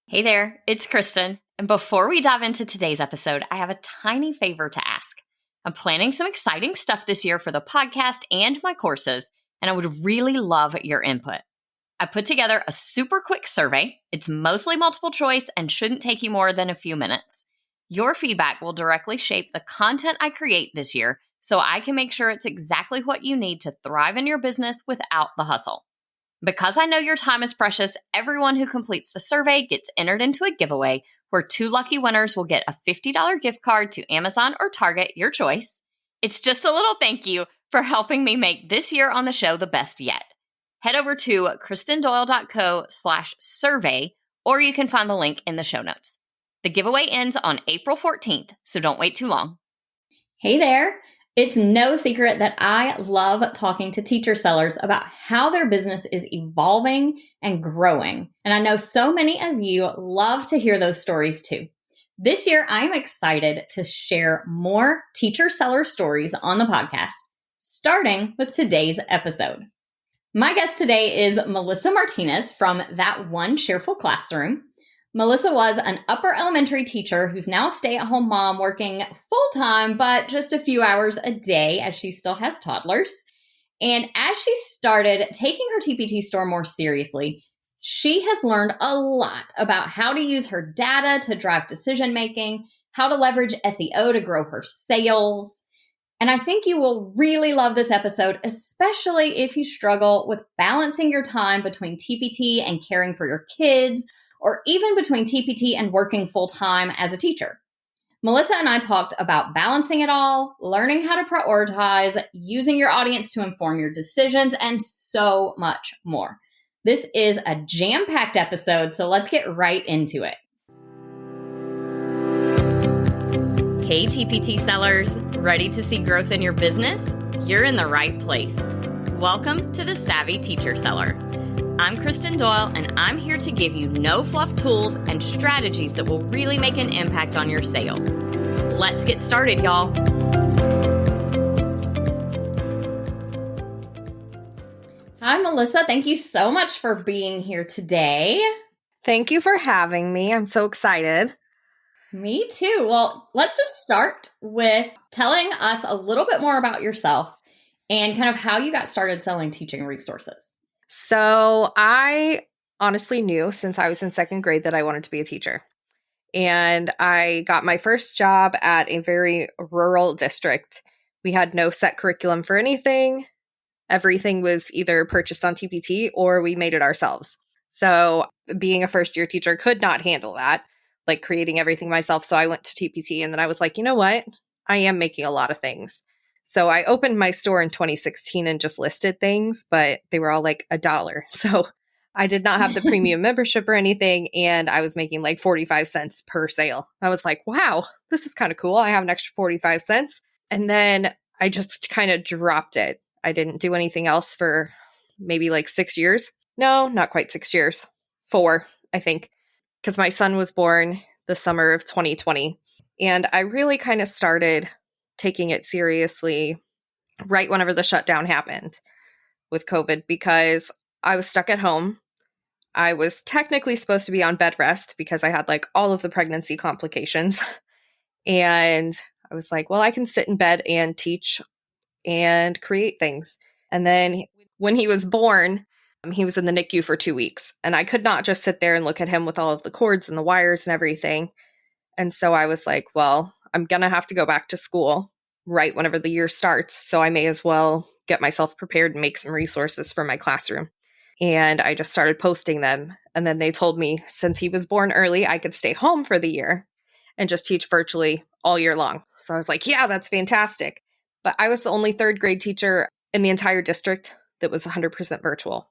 Hey there, it's Kristen. And before we dive into today's episode, I have a tiny favor to ask. I'm planning some exciting stuff this year for the podcast and my courses, and I would really love your input. I put together a super quick survey. It's mostly multiple choice and shouldn't take you more than a few minutes. Your feedback will directly shape the content I create this year, so I can make sure it's exactly what you need to thrive in your business without the hustle. Because I know your time is precious, everyone who completes the survey gets entered into a giveaway where 2 lucky winners will get a $50 gift card to Amazon or Target, your choice. It's just a little thank you for helping me make this year on the show the best yet. Head over to kristendoyle.co/survey, or you can find the link in the show notes. The giveaway ends on April 14th, so don't wait too long. Hey there. It's no secret that I love talking to teacher sellers about how their business is evolving and growing. And I know so many of you love to hear those stories too. This year, I'm excited to share more teacher seller stories on the podcast, starting with today's episode. My guest today is Melissa Martinez from That One Cheerful Classroom. Melissa was an upper elementary teacher who's now a stay-at-home mom working full-time, but just a few hours a day as she still has toddlers. And as she started taking her TPT store more seriously, she has learned a lot about how to use her data to drive decision-making, how to leverage SEO to grow her sales. And I think you will really love this episode, especially if you struggle with balancing your time between TPT and caring for your kids, or even between TPT and working full-time as a teacher. Melissa and I talked about balancing it all, learning how to prioritize, using your audience to inform your decisions, and so much more. This is a jam-packed episode, so let's get right into it. Hey, TPT sellers, ready to see growth in your business? You're in the right place. Welcome to the Savvy Teacher Seller. I'm Kristen Doyle, and I'm here to give you no-fluff tools and strategies that will really make an impact on your sales. Let's get started, y'all. Hi, Melissa. Thank you so much for being here today. Thank you for having me. I'm so excited. Me too. Well, let's just start with telling us a little bit more about yourself and kind of how you got started selling teaching resources. So I honestly knew since I was in second grade that I wanted to be a teacher. And I got my first job at a very rural district. We had no set curriculum for anything. Everything was either purchased on TPT or we made it ourselves. So being a first year teacher could not handle that, like creating everything myself. So I went to TPT and then I was like, you know what? I am making a lot of things. So I opened my store in 2016 and just listed things, but they were all like $1. So I did not have the premium membership or anything. And I was making like 45 cents per sale. I was like, wow, this is kind of cool. I have an extra 45 cents. And then I just kind of dropped it. I didn't do anything else for maybe like 6 years. No, not quite 6 years. 4, I think, because my son was born the summer of 2020. And I really kind of started taking it seriously right whenever the shutdown happened with COVID, because I was stuck at home. I was technically supposed to be on bed rest because I had like all of the pregnancy complications. And I was like, well, I can sit in bed and teach and create things. And then when he was born, he was in the NICU for 2 weeks. And I could not just sit there and look at him with all of the cords and the wires and everything. And so I was like, well, I'm going to have to go back to school right whenever the year starts. So I may as well get myself prepared and make some resources for my classroom. And I just started posting them. And then they told me since he was born early, I could stay home for the year and just teach virtually all year long. So I was like, yeah, that's fantastic. But I was the only third grade teacher in the entire district that was 100% virtual.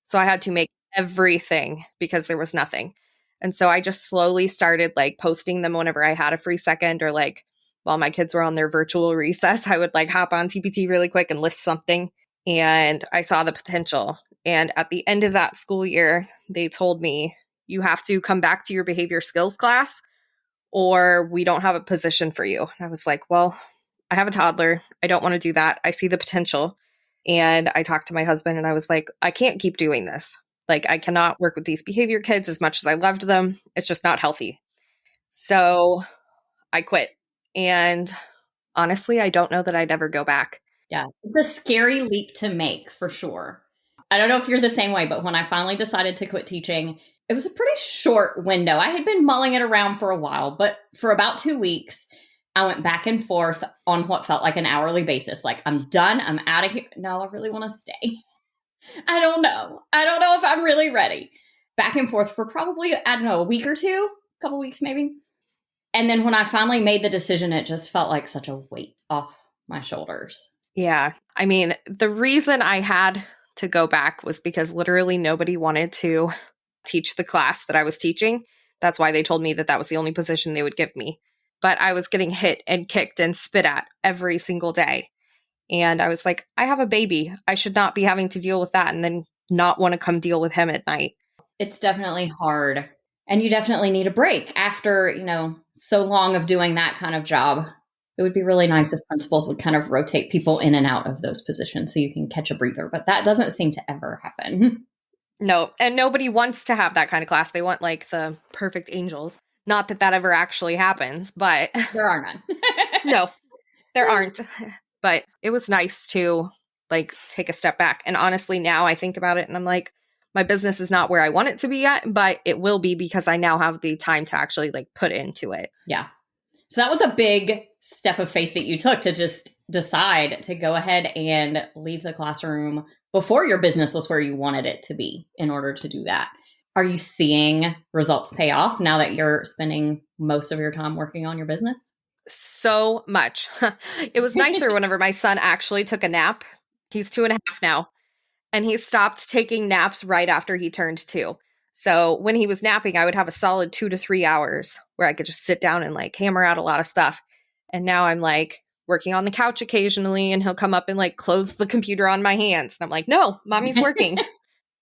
So I had to make everything because there was nothing. And so I just slowly started like posting them whenever I had a free second, or like while my kids were on their virtual recess, I would like hop on TPT really quick and list something. And I saw the potential. And at the end of that school year, they told me, you have to come back to your behavior skills class or we don't have a position for you. And I was like, well, I have a toddler. I don't want to do that. I see the potential. And I talked to my husband and I was like, I can't keep doing this. Like, I cannot work with these behavior kids as much as I loved them. It's just not healthy. So I quit. And honestly, I don't know that I'd ever go back. Yeah, it's a scary leap to make for sure. I don't know if you're the same way, but when I finally decided to quit teaching, it was a pretty short window. I had been mulling it around for a while, but for about 2 weeks, I went back and forth on what felt like an hourly basis. Like, I'm done. I'm out of here. No, I really want to stay. I don't know. I don't know if I'm really ready. Back and forth for probably, I don't know, a week or two, a couple weeks maybe. And then when I finally made the decision, it just felt like such a weight off my shoulders. Yeah. I mean, the reason I had to go back was because literally nobody wanted to teach the class that I was teaching. That's why they told me that that was the only position they would give me. But I was getting hit and kicked and spit at every single day. And I was like, I have a baby. I should not be having to deal with that and then not want to come deal with him at night. It's definitely hard. And you definitely need a break after, so long of doing that kind of job. It would be really nice if principals would kind of rotate people in and out of those positions so you can catch a breather. But that doesn't seem to ever happen. No, and nobody wants to have that kind of class. They want like the perfect angels. Not that that ever actually happens, but There are none. no, there aren't. But it was nice to like take a step back. And honestly, now I think about it and I'm like, my business is not where I want it to be yet, but it will be because I now have the time to actually like put into it. Yeah. So that was a big step of faith that you took to just decide to go ahead and leave the classroom before your business was where you wanted it to be in order to do that. Are you seeing results pay off now that you're spending most of your time working on your business? So much. It was nicer whenever my son actually took a nap. He's 2.5 now. And he stopped taking naps right after he turned 2. So when he was napping, I would have a solid 2 to 3 hours where I could just sit down and like hammer out a lot of stuff. And now I'm like working on the couch occasionally and he'll come up and like close the computer on my hands. And I'm like, no, mommy's working.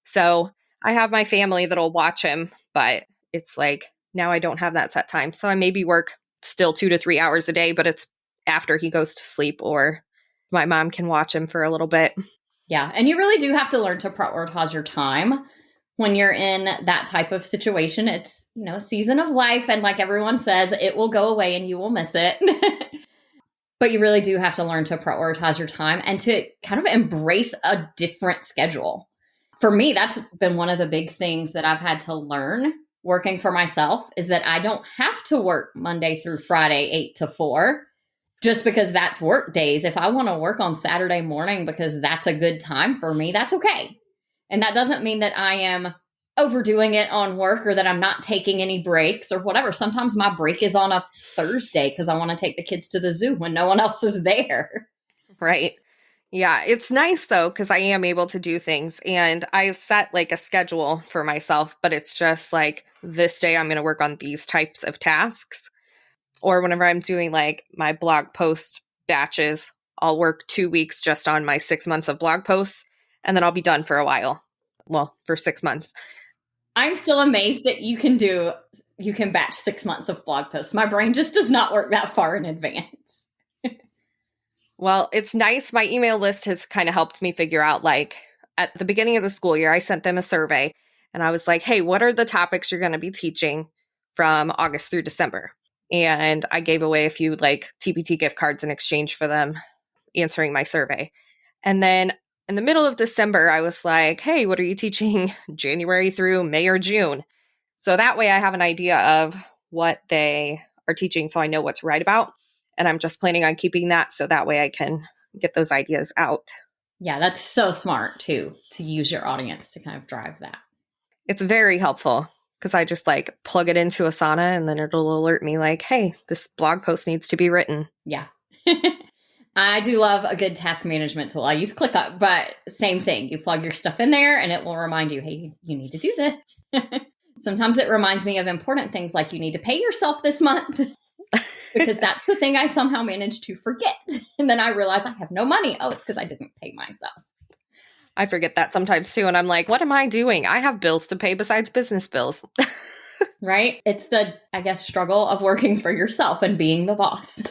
So I have my family that'll watch him, but it's like now I don't have that set time. So I maybe work still 2 to 3 hours a day, but it's after he goes to sleep or my mom can watch him for a little bit. Yeah. And you really do have to learn to prioritize your time when you're in that type of situation. It's, a season of life. And like everyone says, it will go away and you will miss it. But you really do have to learn to prioritize your time and to kind of embrace a different schedule. For me, that's been one of the big things that I've had to learn working for myself is that I don't have to work Monday through Friday, 8 to 4. Just because that's work days. If I want to work on Saturday morning because that's a good time for me, that's okay. And that doesn't mean that I am overdoing it on work or that I'm not taking any breaks or whatever. Sometimes my break is on a Thursday because I want to take the kids to the zoo when no one else is there. Right. Yeah. It's nice though, because I am able to do things and I've set like a schedule for myself, but it's just like this day I'm going to work on these types of tasks. Or whenever I'm doing like my blog post batches, I'll work 2 weeks just on my 6 months of blog posts, and then I'll be done for a while. Well, for 6 months. I'm still amazed that you can batch 6 months of blog posts. My brain just does not work that far in advance. Well, it's nice. My email list has kind of helped me figure out like at the beginning of the school year, I sent them a survey and I was like, hey, what are the topics you're going to be teaching from August through December? And I gave away a few like TPT gift cards in exchange for them answering my survey. And then in the middle of December, I was like, hey, what are you teaching January through May or June? So that way I have an idea of what they are teaching so I know what to write about. And I'm just planning on keeping that so that way I can get those ideas out. Yeah, that's so smart too, to use your audience to kind of drive that. It's very helpful. Because I just like plug it into Asana and then it'll alert me like, hey, this blog post needs to be written. Yeah. I do love a good task management tool. I use ClickUp, but same thing. You plug your stuff in there and it will remind you, hey, you need to do this. Sometimes it reminds me of important things like you need to pay yourself this month because that's the thing I somehow managed to forget. And then I realize I have no money. Oh, it's because I didn't pay myself. I forget that sometimes too. And I'm like, what am I doing? I have bills to pay besides business bills. Right? It's the, I guess, struggle of working for yourself and being the boss.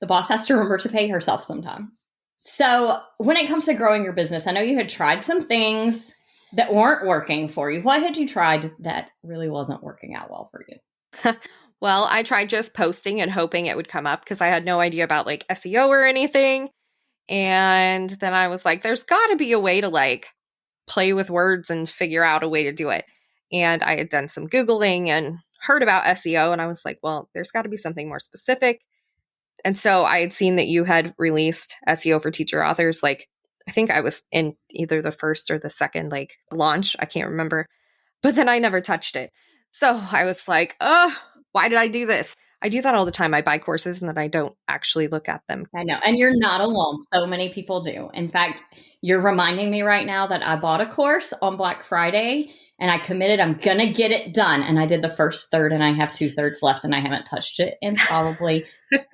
The boss has to remember to pay herself sometimes. So when it comes to growing your business, I know you had tried some things that weren't working for you. What had you tried that really wasn't working out well for you? Well, I tried just posting and hoping it would come up because I had no idea about like SEO or anything. And then I was like, there's got to be a way to like play with words and figure out a way to do it. And I had done some Googling and heard about SEO. And I was like, well, there's got to be something more specific. And so I had seen that you had released SEO for teacher authors. Like, I think I was in either the first or the second like launch. I can't remember. But then I never touched it. So I was like, oh, why did I do this? I do that all the time. I buy courses and then I don't actually look at them. I know. And you're not alone. So many people do. In fact, you're reminding me right now that I bought a course on Black Friday and I committed I'm going to get it done. And I did the first third and I have 2/3 left and I haven't touched it in probably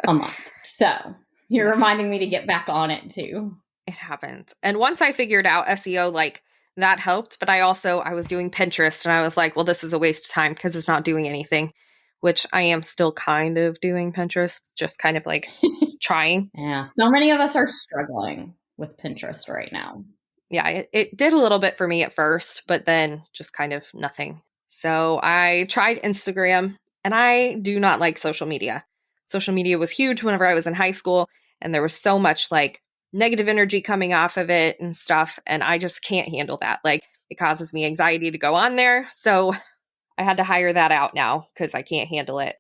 a month. So you're reminding me to get back on it too. It happens. And once I figured out SEO, like that helped. But I was doing Pinterest and I was like, well, this is a waste of time because it's not doing anything, which I am still kind of doing Pinterest, just kind of like trying. Yeah. So many of us are struggling with Pinterest right now. Yeah, it did a little bit for me at first, but then just kind of nothing. So I tried Instagram and I do not like social media. Social media was huge whenever I was in high school and there was so much like negative energy coming off of it and stuff. And I just can't handle that. Like it causes me anxiety to go on there. So I had to hire that out now because I can't handle it.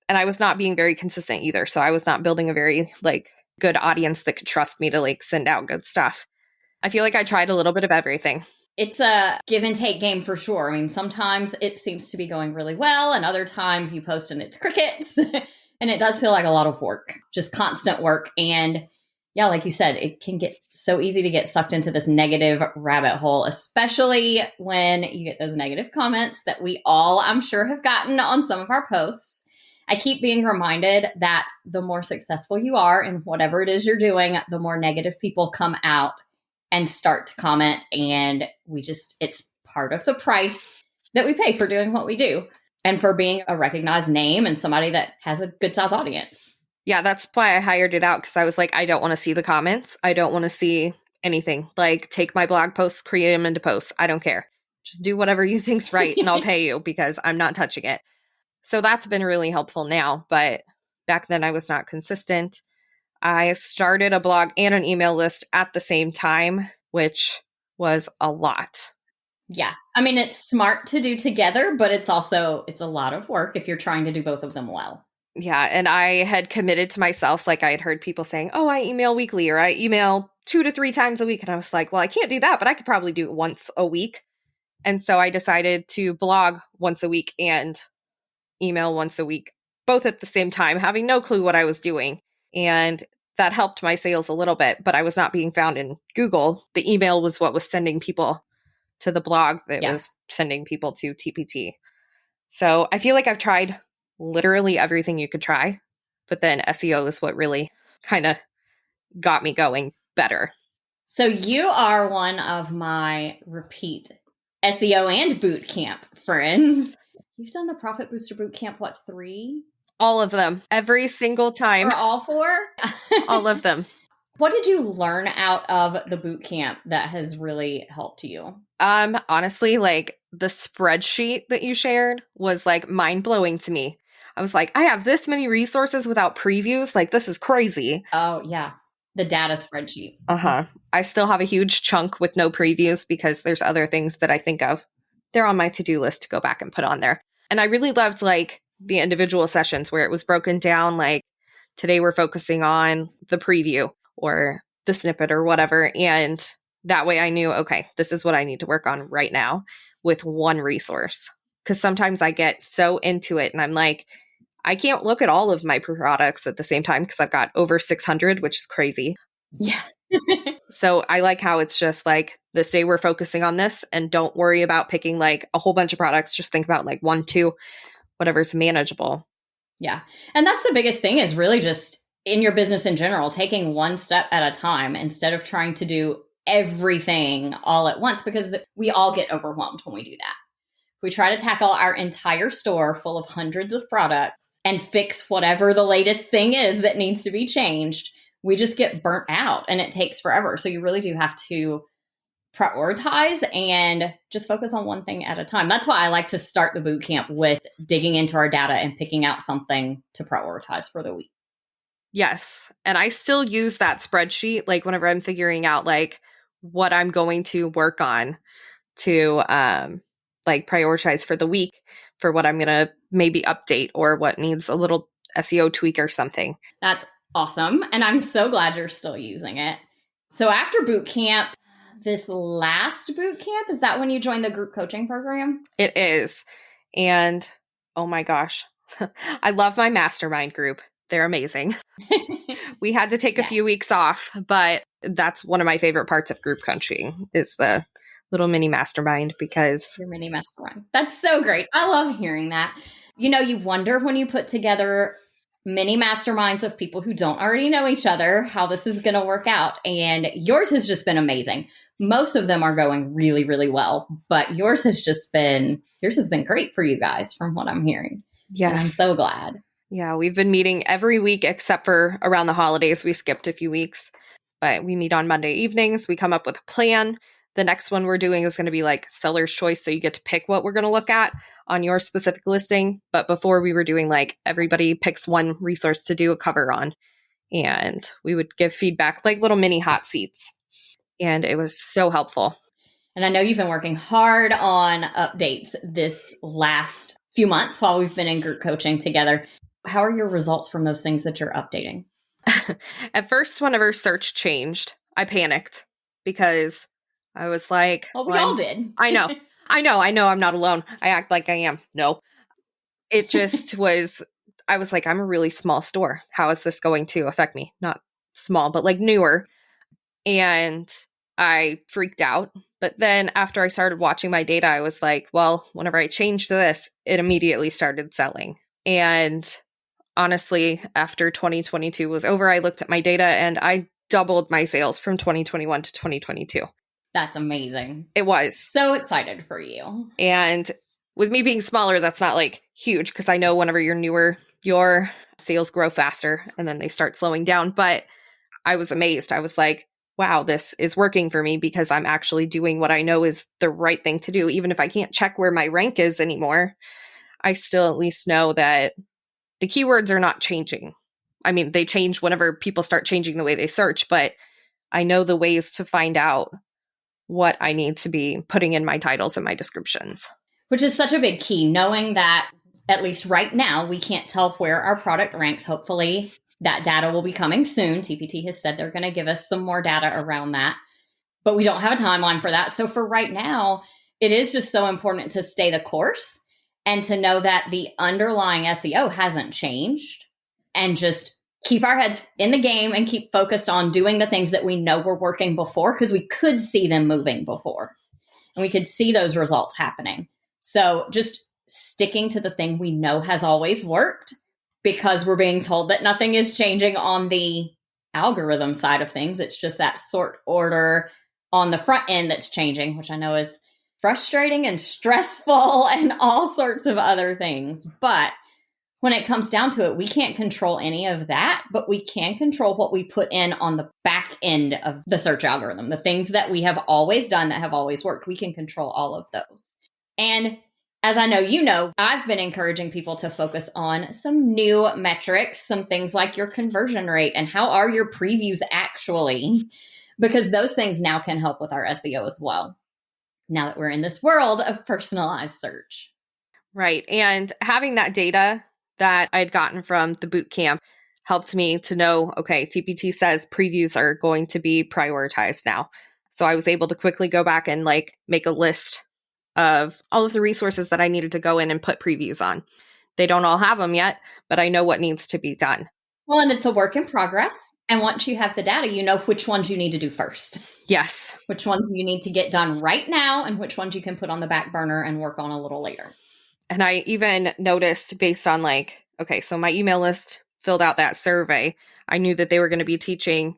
And I was not being very consistent either. So I was not building a very like good audience that could trust me to like send out good stuff. I feel like I tried a little bit of everything. It's a give and take game for sure. I mean, sometimes it seems to be going really well, and other times you post and it's crickets. And it does feel like a lot of work, just constant work. And yeah, like you said, it can get so easy to get sucked into this negative rabbit hole, especially when you get those negative comments that we all, I'm sure, have gotten on some of our posts. I keep being reminded that the more successful you are in whatever it is you're doing, the more negative people come out and start to comment. And it's part of the price that we pay for doing what we do and for being a recognized name and somebody that has a good size audience. Yeah, that's why I hired it out because I was like, I don't want to see the comments. I don't want to see anything. Like, take my blog posts, create them into posts. I don't care. Just do whatever you think's right and I'll pay you because I'm not touching it. So that's been really helpful now. But back then I was not consistent. I started a blog and an email list at the same time, which was a lot. Yeah. I mean, it's smart to do together, but it's a lot of work if you're trying to do both of them well. Yeah. And I had committed to myself, like I had heard people saying, oh, I email weekly or I email 2 to 3 times a week. And I was like, well, I can't do that, but I could probably do it once a week. And so I decided to blog once a week and email once a week, both at the same time, having no clue what I was doing. And that helped my sales a little bit, but I was not being found in Google. The email was what was sending people to the blog that was sending people to TPT. So I feel like I've tried literally everything you could try, but then SEO is what really kind of got me going better. So you are one of my repeat SEO and bootcamp friends. You've done the Profit Booster Bootcamp, what, 3? All of them. Every single time. Or all 4? All of them. What did you learn out of the bootcamp that has really helped you? Honestly, like the spreadsheet that you shared was like mind-blowing to me. I was like, I have this many resources without previews. Like, this is crazy. Oh, yeah. The data spreadsheet. Uh-huh. I still have a huge chunk with no previews because there's other things that I think of. They're on my to-do list to go back and put on there. And I really loved like the individual sessions where it was broken down. Like today we're focusing on the preview or the snippet or whatever. And that way I knew, okay, this is what I need to work on right now with one resource. Because sometimes I get so into it and I'm like, I can't look at all of my products at the same time because I've got over 600, which is crazy. Yeah. So I like how it's just like this day we're focusing on this and don't worry about picking like a whole bunch of products. Just think about like 1, 2, whatever's manageable. Yeah. And that's the biggest thing is really just in your business in general, taking one step at a time instead of trying to do everything all at once because we all get overwhelmed when we do that. We try to tackle our entire store full of hundreds of products and fix whatever the latest thing is that needs to be changed. We just get burnt out and it takes forever. So you really do have to prioritize and just focus on one thing at a time. That's why I like to start the boot camp with digging into our data and picking out something to prioritize for the week. Yes. And I still use that spreadsheet, like whenever I'm figuring out like what I'm going to work on to like prioritize for the week for what I'm going to maybe update or what needs a little SEO tweak or something. That's awesome. And I'm so glad you're still using it. So after boot camp, this last boot camp, is that when you joined the group coaching program? It is. And oh my gosh, I love my mastermind group. They're amazing. We had to take a few weeks off, but that's one of my favorite parts of group coaching is the little mini mastermind because your mini mastermind. That's so great. I love hearing that. You know, you wonder when you put together mini masterminds of people who don't already know each other, how this is going to work out. And yours has just been amazing. Most of them are going really, really well, but yours has been great for you guys from what I'm hearing. Yes. And I'm so glad. Yeah, we've been meeting every week except for around the holidays. We skipped a few weeks, but we meet on Monday evenings. We come up with a plan. The next one we're doing is going to be like seller's choice. So you get to pick what we're going to look at on your specific listing. But before we were doing like everybody picks one resource to do a cover on. And we would give feedback like little mini hot seats. And it was so helpful. And I know you've been working hard on updates this last few months while we've been in group coaching together. How are your results from those things that you're updating? At first, whenever search changed, I panicked because I was like, well, we all did. I know. I'm not alone. I act like I am. No, it just was, I was like, I'm a really small store. How is this going to affect me? Not small, but like newer. And I freaked out. But then after I started watching my data, I was like, well, whenever I changed this, it immediately started selling. And honestly, after 2022 was over, I looked at my data and I doubled my sales from 2021 to 2022. That's amazing. It was. So excited for you. And with me being smaller, that's not like huge because I know whenever you're newer, your sales grow faster and then they start slowing down. But I was amazed. I was like, wow, this is working for me because I'm actually doing what I know is the right thing to do. Even if I can't check where my rank is anymore, I still at least know that the keywords are not changing. I mean, they change whenever people start changing the way they search, but I know the ways to find out what I need to be putting in my titles and my descriptions. Which is such a big key, knowing that at least right now, we can't tell where our product ranks. Hopefully that data will be coming soon. TPT has said they're going to give us some more data around that, but we don't have a timeline for that. So for right now, it is just so important to stay the course and to know that the underlying SEO hasn't changed and just keep our heads in the game and keep focused on doing the things that we know were working before because we could see them moving before and we could see those results happening. So just sticking to the thing we know has always worked because we're being told that nothing is changing on the algorithm side of things. It's just that sort order on the front end that's changing, which I know is frustrating and stressful and all sorts of other things. But when it comes down to it, we can't control any of that, but we can control what we put in on the back end of the search algorithm, the things that we have always done that have always worked. We can control all of those. And as I know, you know, I've been encouraging people to focus on some new metrics, some things like your conversion rate and how are your previews actually, because those things now can help with our SEO as well. Now that we're in this world of personalized search. Right. And having that data that I'd gotten from the boot camp helped me to know, okay, TPT says previews are going to be prioritized now. So I was able to quickly go back and like make a list of all of the resources that I needed to go in and put previews on. They don't all have them yet, but I know what needs to be done. Well, and it's a work in progress. And once you have the data, you know which ones you need to do first. Yes. Which ones you need to get done right now and which ones you can put on the back burner and work on a little later. And I even noticed based on like, okay, so my email list filled out that survey. I knew that they were going to be teaching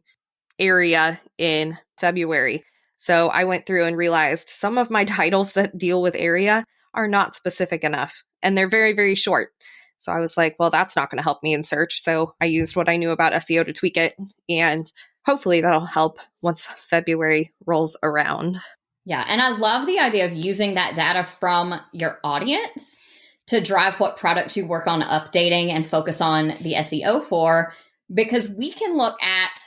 area in February. So I went through and realized some of my titles that deal with area are not specific enough. And they're very, very short. So I was like, well, that's not going to help me in search. So I used what I knew about SEO to tweak it. And hopefully that'll help once February rolls around. Yeah. And I love the idea of using that data from your audience to drive what products you work on updating and focus on the SEO for, because we can look at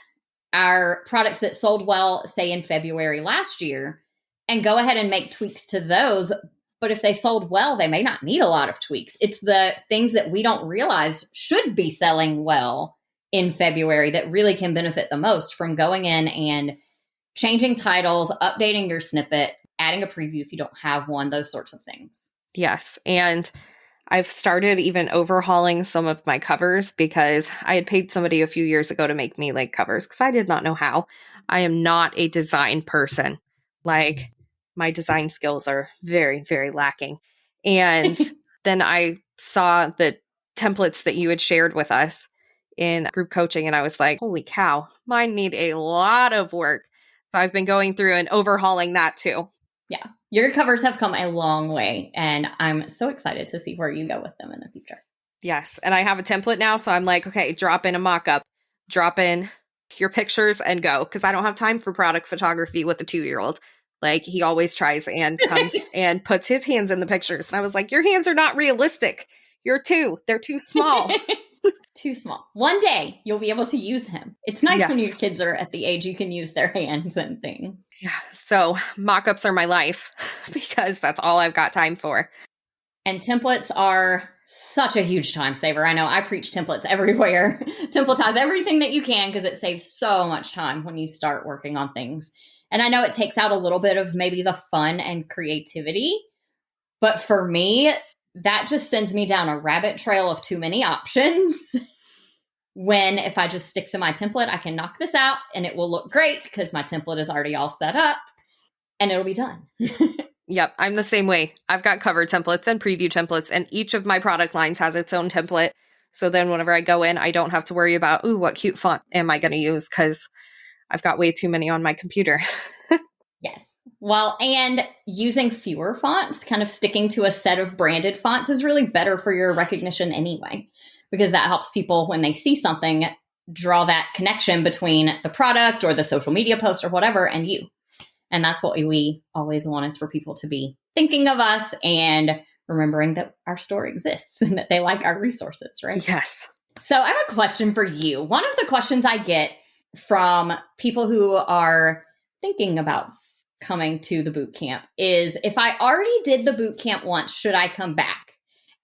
our products that sold well, say in February last year, and go ahead and make tweaks to those. But if they sold well, they may not need a lot of tweaks. It's the things that we don't realize should be selling well in February that really can benefit the most from going in and changing titles, updating your snippet, adding a preview if you don't have one, those sorts of things. Yes. And I've started even overhauling some of my covers because I had paid somebody a few years ago to make me like covers because I did not know how. I am not a design person. Like my design skills are very, very lacking. And then I saw the templates that you had shared with us in group coaching and I was like, holy cow, mine need a lot of work. So I've been going through and overhauling that too. Yeah. Your covers have come a long way, and I'm so excited to see where you go with them in the future. Yes. And I have a template now. So I'm like, okay, drop in a mock-up, drop in your pictures and go. Because I don't have time for product photography with a 2-year-old. Like he always tries and comes and puts his hands in the pictures. And I was like, your hands are not realistic. You're 2. They're too small. Too small. One day you'll be able to use him. It's nice when your kids are at the age you can use their hands and things. Yeah. So mock-ups are my life because that's all I've got time for. And templates are such a huge time saver. I know I preach templates everywhere. Templatize everything that you can because it saves so much time when you start working on things. And I know it takes out a little bit of maybe the fun and creativity. But for me, that just sends me down a rabbit trail of too many options. When if I just stick to my template, I can knock this out and it will look great because my template is already all set up and it'll be done. Yep, I'm the same way. I've got cover templates and preview templates, and each of my product lines has its own template. So then whenever I go in, I don't have to worry about, ooh, what cute font am I going to use? Because I've got way too many on my computer. Yes. Well, and using fewer fonts, kind of sticking to a set of branded fonts is really better for your recognition anyway, because that helps people when they see something draw that connection between the product or the social media post or whatever and you. And that's what we always want, is for people to be thinking of us and remembering that our store exists and that they like our resources, right? Yes. So I have a question for you. One of the questions I get from people who are thinking about coming to the boot camp is, if I already did the boot camp once, should I come back?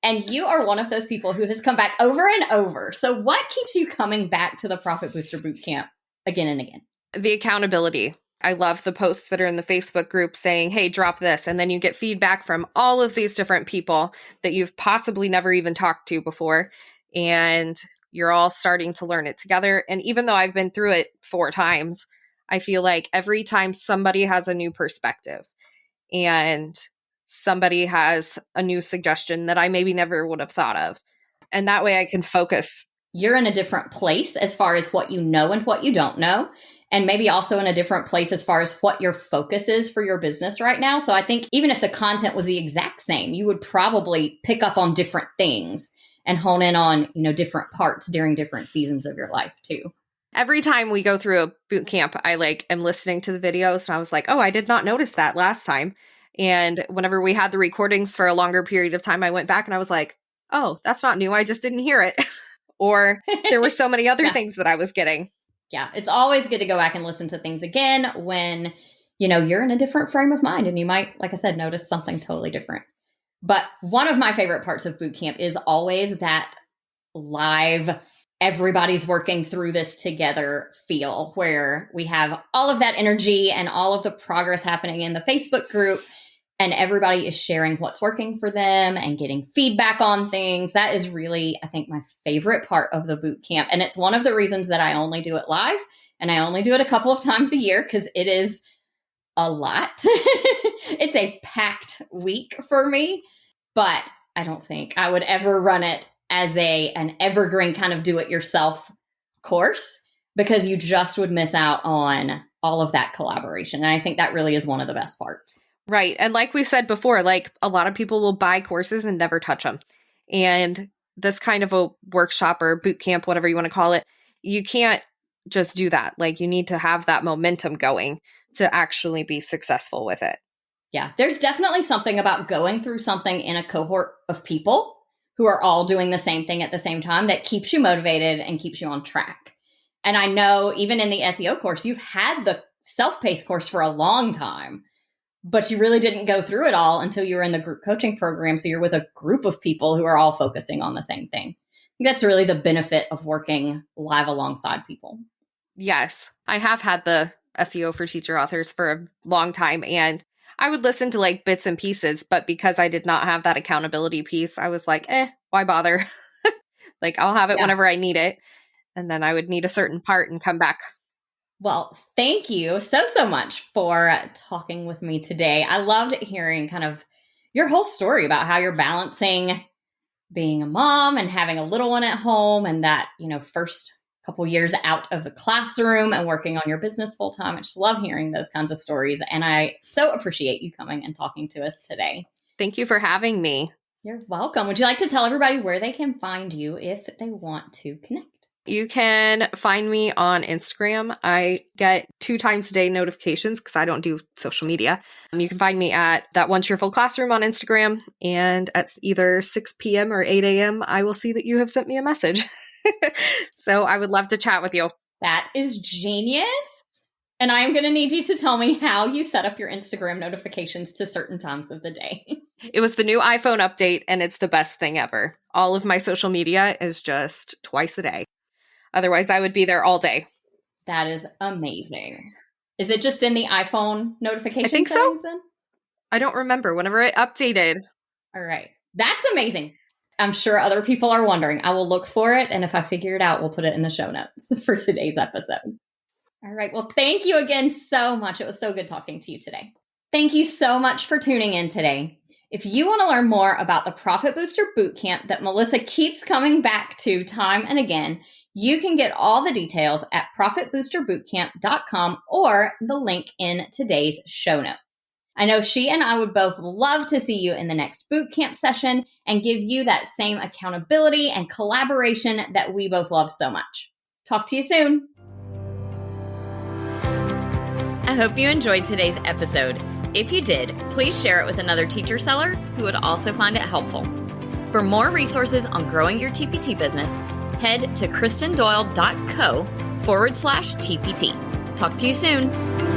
And you are one of those people who has come back over and over. So what keeps you coming back to the Profit Booster Bootcamp again and again? The accountability. I love the posts that are in the Facebook group saying, hey, drop this. And then you get feedback from all of these different people that you've possibly never even talked to before. And you're all starting to learn it together. And even though I've been through it 4 times, I feel like every time somebody has a new perspective and somebody has a new suggestion that I maybe never would have thought of. And that way I can focus. You're in a different place as far as what you know and what you don't know. And maybe also in a different place as far as what your focus is for your business right now. So I think even if the content was the exact same, you would probably pick up on different things and hone in on, different parts during different seasons of your life too. Every time we go through a boot camp, I am listening to the videos and I was like, oh, I did not notice that last time. And whenever we had the recordings for a longer period of time, I went back and I was like, oh, that's not new. I just didn't hear it. Or there were so many other things that I was getting. Yeah, it's always good to go back and listen to things again when, you're in a different frame of mind and you might, like I said, notice something totally different. But one of my favorite parts of boot camp is always that live, everybody's working through this together feel, where we have all of that energy and all of the progress happening in the Facebook group, and everybody is sharing what's working for them and getting feedback on things. That is really, I think, my favorite part of the boot camp. And it's one of the reasons that I only do it live, and I only do it a couple of times a year because it is a lot. It's a packed week for me, but I don't think I would ever run it as an evergreen kind of do-it-yourself course, because you just would miss out on all of that collaboration. And I think that really is one of the best parts. Right. And like we said before, a lot of people will buy courses and never touch them. And this kind of a workshop or boot camp, whatever you want to call it, you can't just do that. Like you need to have that momentum going to actually be successful with it. Yeah, there's definitely something about going through something in a cohort of people who are all doing the same thing at the same time that keeps you motivated and keeps you on track. And I know even in the SEO course, you've had the self-paced course for a long time, but you really didn't go through it all until you were in the group coaching program. So you're with a group of people who are all focusing on the same thing. I think that's really the benefit of working live alongside people. Yes, I have had the SEO for teacher authors for a long time, and I would listen to like bits and pieces, but because I did not have that accountability piece, I was like, why bother? Like I'll have it whenever I need it. And then I would need a certain part and come back. Well, thank you so much for talking with me today. I loved hearing kind of your whole story about how you're balancing being a mom and having a little one at home and that, first couple years out of the classroom and working on your business full time. I just love hearing those kinds of stories. And I so appreciate you coming and talking to us today. Thank you for having me. You're welcome. Would you like to tell everybody where they can find you if they want to connect? You can find me on Instagram. I get 2 times a day notifications because I don't do social media. You can find me at That One Cheerful Classroom on Instagram. And at either 6 p.m. or 8 a.m., I will see that you have sent me a message. So I would love to chat with you. That is genius. And I am going to need you to tell me how you set up your Instagram notifications to certain times of the day. It was the new iPhone update, and it's the best thing ever. All of my social media is just twice a day. Otherwise, I would be there all day. That is amazing. Is it just in the iPhone notification I think settings so. then? I don't remember. Whenever it updated. All right. That's amazing. I'm sure other people are wondering. I will look for it, and if I figure it out, we'll put it in the show notes for today's episode. All right. Well, thank you again so much. It was so good talking to you today. Thank you so much for tuning in today. If you want to learn more about the Profit Booster Bootcamp that Melissa keeps coming back to time and again, you can get all the details at profitboosterbootcamp.com or the link in today's show notes. I know she and I would both love to see you in the next bootcamp session and give you that same accountability and collaboration that we both love so much. Talk to you soon. I hope you enjoyed today's episode. If you did, please share it with another teacher seller who would also find it helpful. For more resources on growing your TPT business, head to kristendoyle.co/TPT. Talk to you soon.